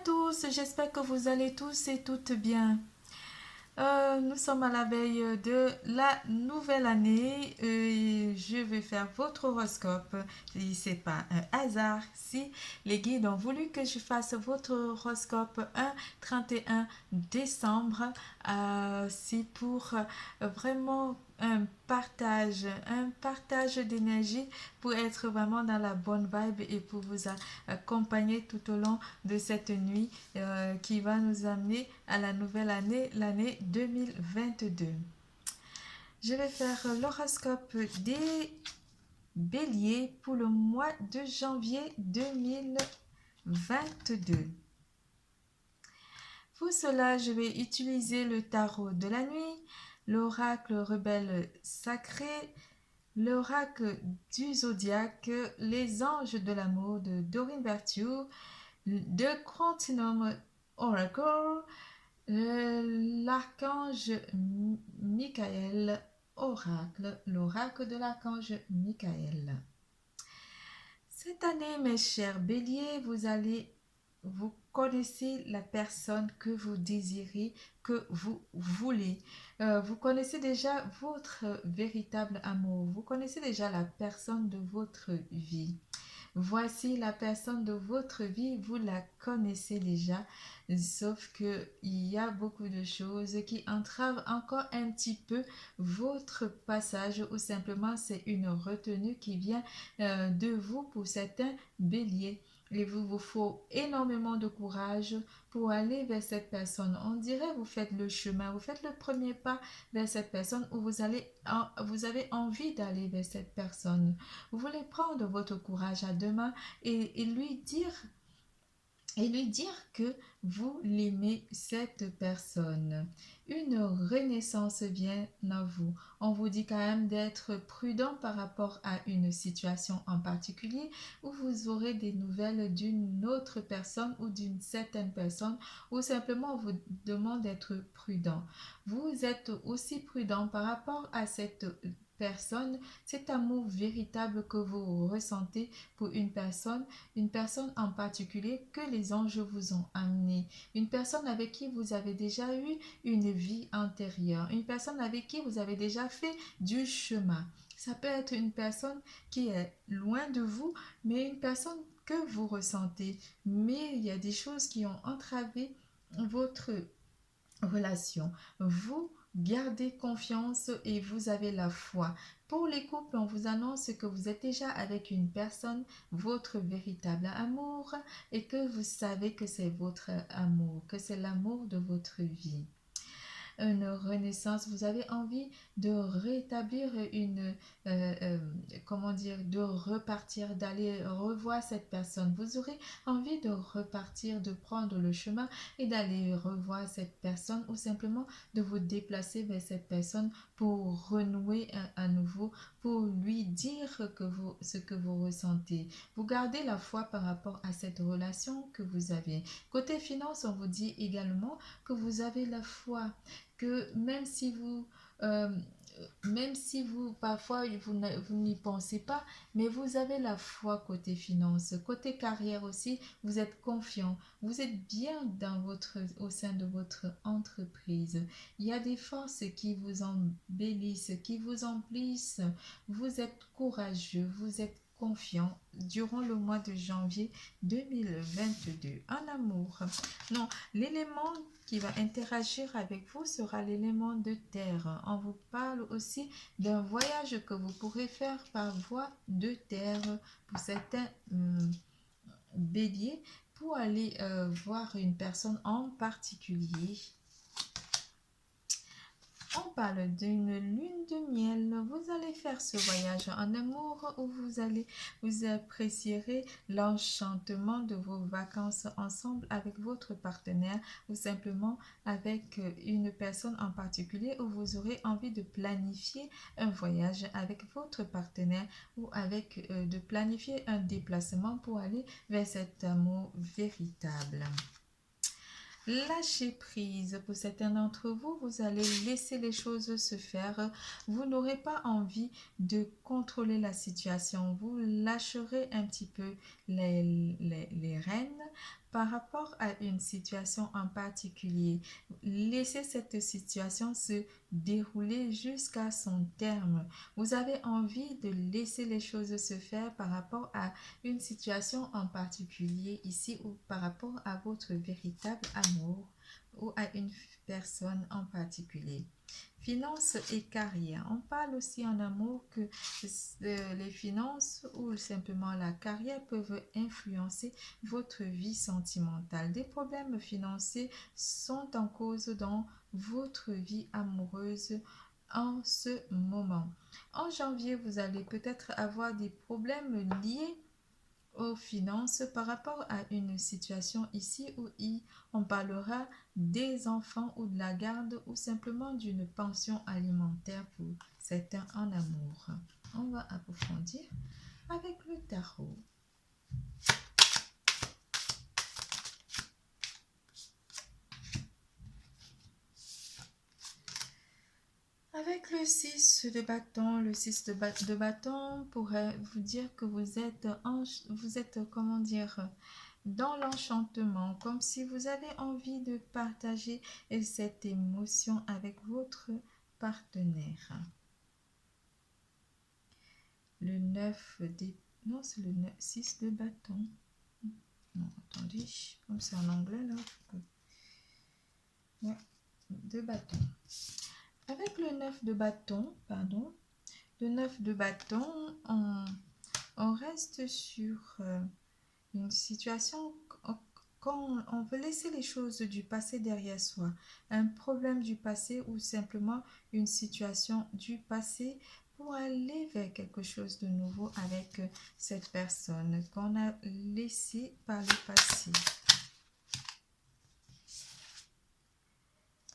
tous, j'espère que vous allez tous et toutes bien. Nous sommes à la veille de la nouvelle année et je vais faire votre horoscope. Et c'est pas un hasard si les guides ont voulu que je fasse votre horoscope un 31 décembre. C'est pour vraiment un partage d'énergie pour être vraiment dans la bonne vibe et pour vous accompagner tout au long de cette nuit qui va nous amener à la nouvelle année, l'année 2022. Je vais faire l'horoscope des béliers pour le mois de janvier 2022. Pour cela, je vais utiliser le tarot de la nuit, l'oracle rebelle sacré, l'oracle du zodiaque, les anges de l'amour de Doreen Virtue, de Quantum Oracle, l'archange Michael Oracle, l'oracle de l'archange Michael. Cette année, mes chers béliers, vous connaissez la personne que vous désirez, que vous voulez. Vous connaissez déjà votre véritable amour. Vous connaissez déjà la personne de votre vie. Voici la personne de votre vie, vous la connaissez déjà, sauf que il y a beaucoup de choses qui entravent encore un petit peu votre passage ou simplement c'est une retenue qui vient de vous pour certains béliers. Il vous faut énormément de courage pour aller vers cette personne. On dirait vous faites le chemin, vous faites le premier pas vers cette personne où vous avez envie d'aller vers cette personne. Vous voulez prendre votre courage à deux mains et lui dire que vous l'aimez cette personne. Une renaissance vient à vous. On vous dit quand même d'être prudent par rapport à une situation en particulier où vous aurez des nouvelles d'une autre personne ou d'une certaine personne ou simplement on vous demande d'être prudent. Vous êtes aussi prudent par rapport à cette personne, cet amour véritable que vous ressentez pour une personne en particulier que les anges vous ont amené, une personne avec qui vous avez déjà eu une vie antérieure, une personne avec qui vous avez déjà fait du chemin. Ça peut être une personne qui est loin de vous, mais une personne que vous ressentez. Mais il y a des choses qui ont entravé votre relation. Vous gardez confiance et vous avez la foi. Pour les couples, on vous annonce que vous êtes déjà avec une personne, votre véritable amour, et que vous savez que c'est votre amour, que c'est l'amour de votre vie. Une renaissance, vous avez envie de rétablir comment dire, de repartir, d'aller revoir cette personne. Vous aurez envie de repartir, de prendre le chemin et d'aller revoir cette personne ou simplement de vous déplacer vers cette personne pour renouer à nouveau, pour lui dire ce que vous ressentez. Vous gardez la foi par rapport à cette relation que vous avez. Côté finance, on vous dit également que vous avez la foi, que euh, même si vous parfois vous n'y pensez pas, mais vous avez la foi côté finance, côté carrière aussi, vous êtes confiant, vous êtes bien au sein de votre entreprise. Il y a des forces qui vous embellissent, qui vous emplissent. Vous êtes courageux, vous êtes confiant durant le mois de janvier 2022. En amour, non, l'élément qui va interagir avec vous sera l'élément de terre. On vous parle aussi d'un voyage que vous pourrez faire par voie de terre pour certains béliers pour aller voir une personne en particulier. On parle d'une lune de miel. Vous allez faire ce voyage en amour où vous apprécierez l'enchantement de vos vacances ensemble avec votre partenaire ou simplement avec une personne en particulier où vous aurez envie de planifier un voyage avec votre partenaire ou de planifier un déplacement pour aller vers cet amour véritable. Lâchez prise. Pour certains d'entre vous, vous allez laisser les choses se faire. Vous n'aurez pas envie de contrôler la situation. Vous lâcherez un petit peu les rênes par rapport à une situation en particulier. Laissez cette situation se dérouler jusqu'à son terme. Vous avez envie de laisser les choses se faire par rapport à une situation en particulier ici ou par rapport à votre véritable amour ou à une personne en particulier. Finances et carrière. On parle aussi en amour que les finances ou simplement la carrière peuvent influencer votre vie sentimentale. Des problèmes financiers sont en cause dans votre vie amoureuse en ce moment. En janvier, vous allez peut-être avoir des problèmes liés aux finances par rapport à une situation ici où on parlera des enfants ou de la garde ou simplement d'une pension alimentaire pour certains en amour. On va approfondir avec le tarot. Avec le 6 de bâton, le 6 de bâton pourrait vous dire que vous êtes comment dire, dans l'enchantement, comme si vous avez envie de partager cette émotion avec votre partenaire. Le 9 des... Non, c'est le 6 de bâton. Non, attendez, comme c'est en anglais là. Ouais, de bâton. Avec le 9 de bâton, le 9 de bâton, on reste sur une situation quand on veut laisser les choses du passé derrière soi, un problème du passé ou simplement une situation du passé pour aller vers quelque chose de nouveau avec cette personne qu'on a laissée par le passé.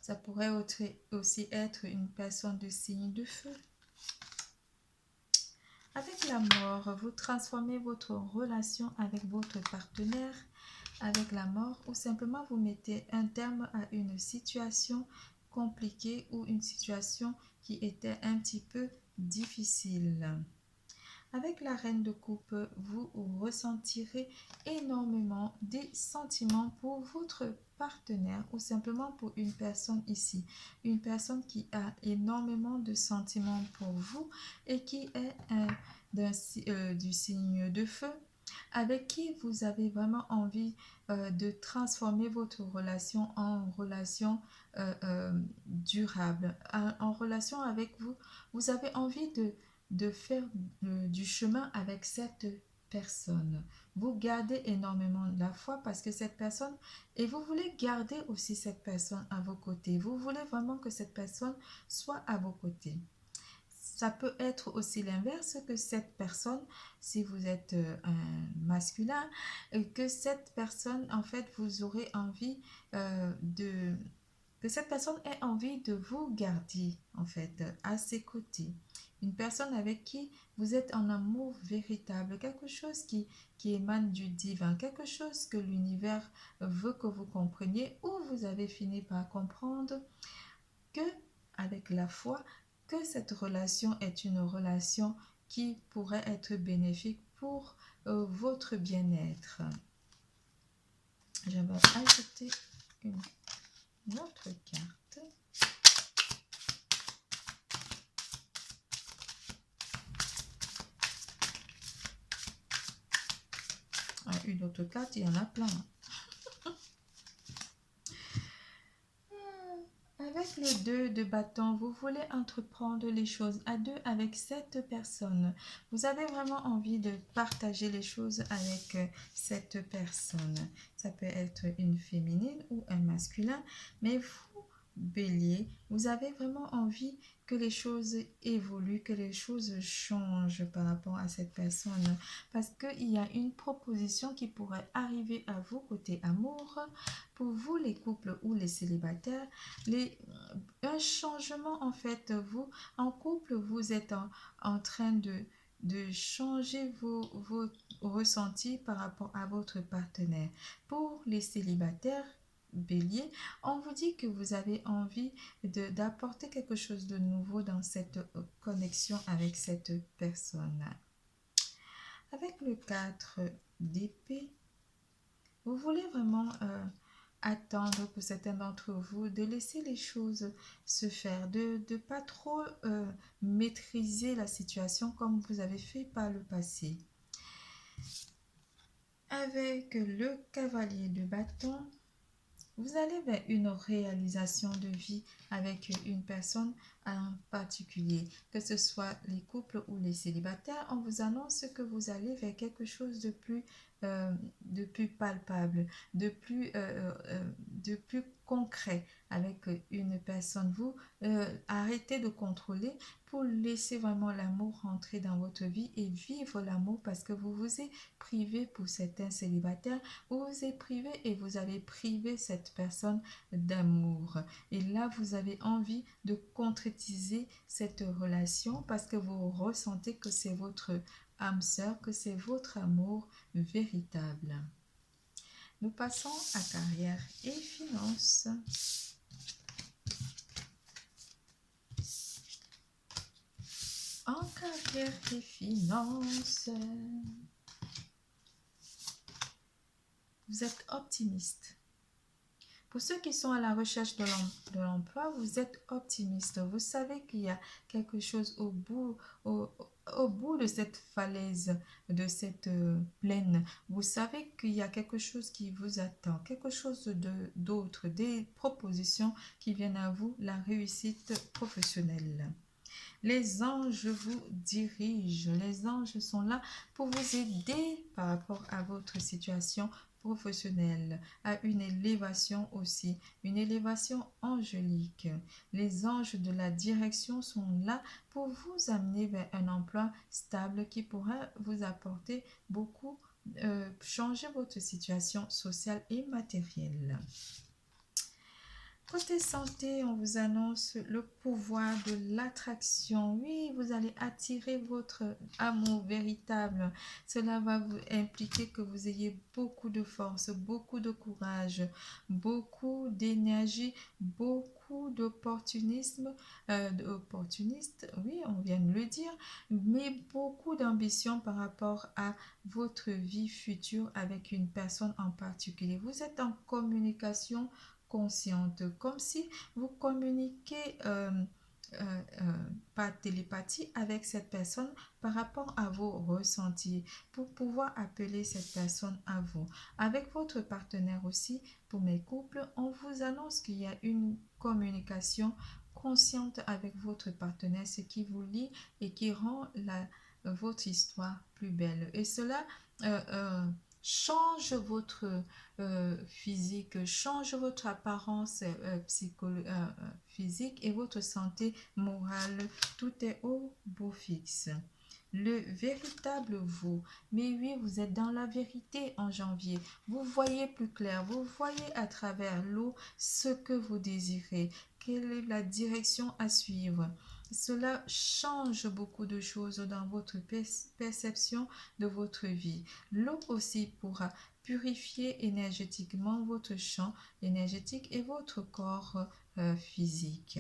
Ça pourrait aussi être une personne de signe de feu. Avec la mort, vous transformez votre relation avec votre partenaire avec la mort ou simplement vous mettez un terme à une situation compliquée ou une situation qui était un petit peu difficile. Avec la reine de coupe, vous ressentirez énormément des sentiments pour votre partenaire ou simplement pour une personne ici. Une personne qui a énormément de sentiments pour vous et qui est du signe de feu, avec qui vous avez vraiment envie de transformer votre relation en relation durable, en relation avec vous. Vous avez envie de faire du chemin avec cette personne. Vous gardez énormément de la foi parce que cette personne, et vous voulez garder aussi cette personne à vos côtés. Vous voulez vraiment que cette personne soit à vos côtés. Ça peut être aussi l'inverse, que cette personne, si vous êtes un masculin, que cette personne, en fait, vous aurez envie que cette personne ait envie de vous garder, en fait, à ses côtés. Une personne avec qui vous êtes en amour véritable, quelque chose qui émane du divin, quelque chose que l'univers veut que vous compreniez ou vous avez fini par comprendre que, avec la foi, que cette relation est une relation qui pourrait être bénéfique pour votre bien-être. Je vais ajouter une autre carte. Une autre carte, il y en a plein. Avec le 2 de bâton, vous voulez entreprendre les choses à deux avec cette personne. Vous avez vraiment envie de partager les choses avec cette personne. Ça peut être une féminine ou un masculin, mais vous, Bélier, vous avez vraiment envie que les choses évoluent, que les choses changent par rapport à cette personne. Parce qu'il y a une proposition qui pourrait arriver à vous côté amour. Pour vous, les couples ou les célibataires, un changement en fait, vous, en couple, vous êtes en train de changer vos ressentis par rapport à votre partenaire. Pour les célibataires, Bélier, on vous dit que vous avez envie d'apporter quelque chose de nouveau dans cette connexion avec cette personne. Avec le 4 d'épée, Vous voulez vraiment attendre pour certains d'entre vous, de laisser les choses se faire, de ne pas trop maîtriser la situation comme vous avez fait par le passé. Avec le cavalier de bâton, vous allez vers une réalisation de vie avec une personne en particulier, que ce soit les couples ou les célibataires. On vous annonce que vous allez vers quelque chose de plus palpable, de plus concret avec une personne. Vous arrêtez de contrôler pour laisser vraiment l'amour rentrer dans votre vie et vivre l'amour, parce que vous vous êtes privé. Pour certains célibataires, vous vous êtes privé et vous avez privé cette personne d'amour. Et là, vous avez envie de concrétiser cette relation parce que vous ressentez que c'est votre âme sœur, que c'est votre amour véritable. Nous passons à carrière et finances. En carrière et finances, vous êtes optimiste. Pour ceux qui sont à la recherche de l'emploi, vous êtes optimiste. Vous savez qu'il y a quelque chose au bout de cette falaise, de cette plaine. Vous savez qu'il y a quelque chose qui vous attend, quelque chose d'autre, des propositions qui viennent à vous, la réussite professionnelle. Les anges vous dirigent. Les anges sont là pour vous aider par rapport à votre situation professionnelle, à une élévation aussi, une élévation angélique. Les anges de la direction sont là pour vous amener vers un emploi stable qui pourra vous apporter beaucoup, changer votre situation sociale et matérielle. Côté santé, on vous annonce le pouvoir de l'attraction. Oui, vous allez attirer votre amour véritable. Cela va vous impliquer que vous ayez beaucoup de force, beaucoup de courage, beaucoup d'énergie, beaucoup d'opportunisme, oui, on vient de le dire, mais beaucoup d'ambition par rapport à votre vie future avec une personne en particulier. Vous êtes en communication consciente, comme si vous communiquez par télépathie avec cette personne par rapport à vos ressentis pour pouvoir appeler cette personne à vous. Avec votre partenaire aussi, pour mes couples, on vous annonce qu'il y a une communication consciente avec votre partenaire, ce qui vous lie et qui rend votre histoire plus belle. Et cela change votre physique, change votre apparence physique et votre santé morale. Tout est au beau fixe. Le véritable vous. Mais oui, vous êtes dans la vérité en janvier. Vous voyez plus clair, vous voyez à travers l'eau ce que vous désirez. Quelle est la direction à suivre? Cela change beaucoup de choses dans votre perception de votre vie. L'eau aussi pourra purifier énergétiquement votre champ énergétique et votre corps physique.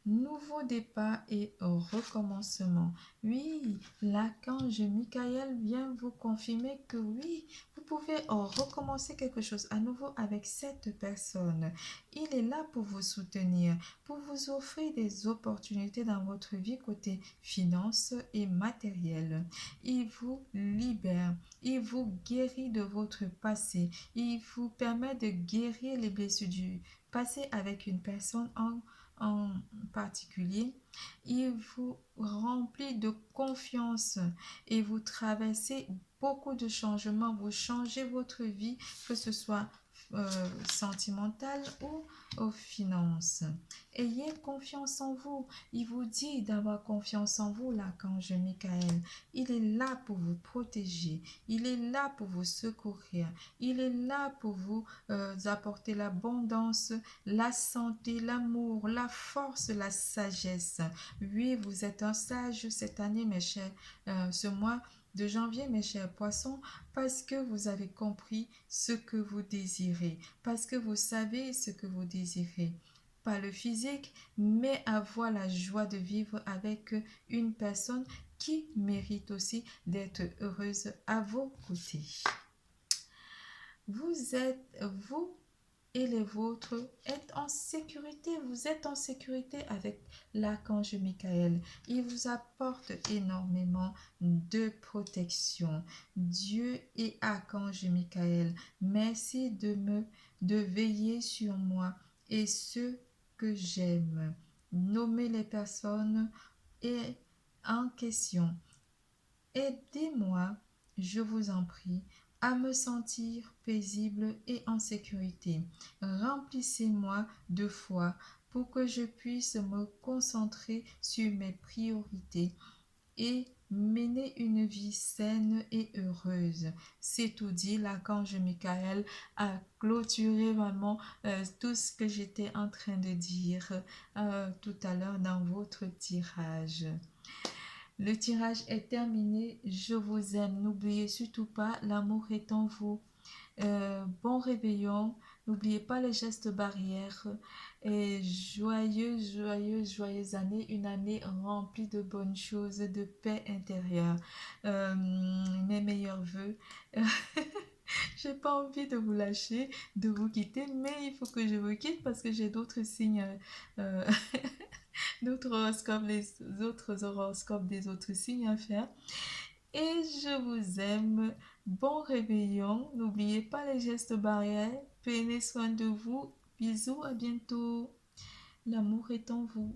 Nouveau départ et recommencement. Oui, l'archange Michael vient vous confirmer que oui, vous pouvez recommencer quelque chose à nouveau avec cette personne. Il est là pour vous soutenir, pour vous offrir des opportunités dans votre vie côté finances et matériel. Il vous libère, il vous guérit de votre passé, il vous permet de guérir les blessures du passé avec une personne en particulier. Il vous remplit de confiance et vous traversez beaucoup de changements. Vous changez votre vie, que ce soit sentimentale ou aux finances. Ayez confiance en vous. Il vous dit d'avoir confiance en vous, l'archange Michael. Il est là pour vous protéger. Il est là pour vous secourir. Il est là pour vous apporter l'abondance, la santé, l'amour, la force, la sagesse. Oui, vous êtes un sage cette année, mes chers, ce mois de janvier, mes chers poissons, parce que vous avez compris ce que vous désirez, parce que vous savez ce que vous désirez. Pas le physique, mais avoir la joie de vivre avec une personne qui mérite aussi d'être heureuse à vos côtés. Vous et les vôtres êtes en sécurité. Vous êtes en sécurité avec l'archange Michael. Il vous apporte énormément de protection. Dieu et archange Michael, merci de veiller sur moi et ceux que j'aime. Nommez les personnes et en question. Aidez-moi, je vous en prie, à me sentir paisible et en sécurité. Remplissez-moi de foi pour que je puisse me concentrer sur mes priorités et mener une vie saine et heureuse. C'est tout dit, l'archange Michael a clôturé vraiment tout ce que j'étais en train de dire tout à l'heure dans votre tirage. Le tirage est terminé. Je vous aime. N'oubliez surtout pas, l'amour est en vous. Bon réveillon. N'oubliez pas les gestes barrières. Et joyeuse année. Une année remplie de bonnes choses, de paix intérieure. Mes meilleurs voeux. J'ai pas envie de vous lâcher, de vous quitter, mais il faut que je vous quitte parce que j'ai d'autres signes. D'autres horoscopes, les autres horoscopes des autres signes à faire. Et je vous aime. Bon réveillon. N'oubliez pas les gestes barrières. Prenez soin de vous. Bisous, à bientôt. L'amour est en vous.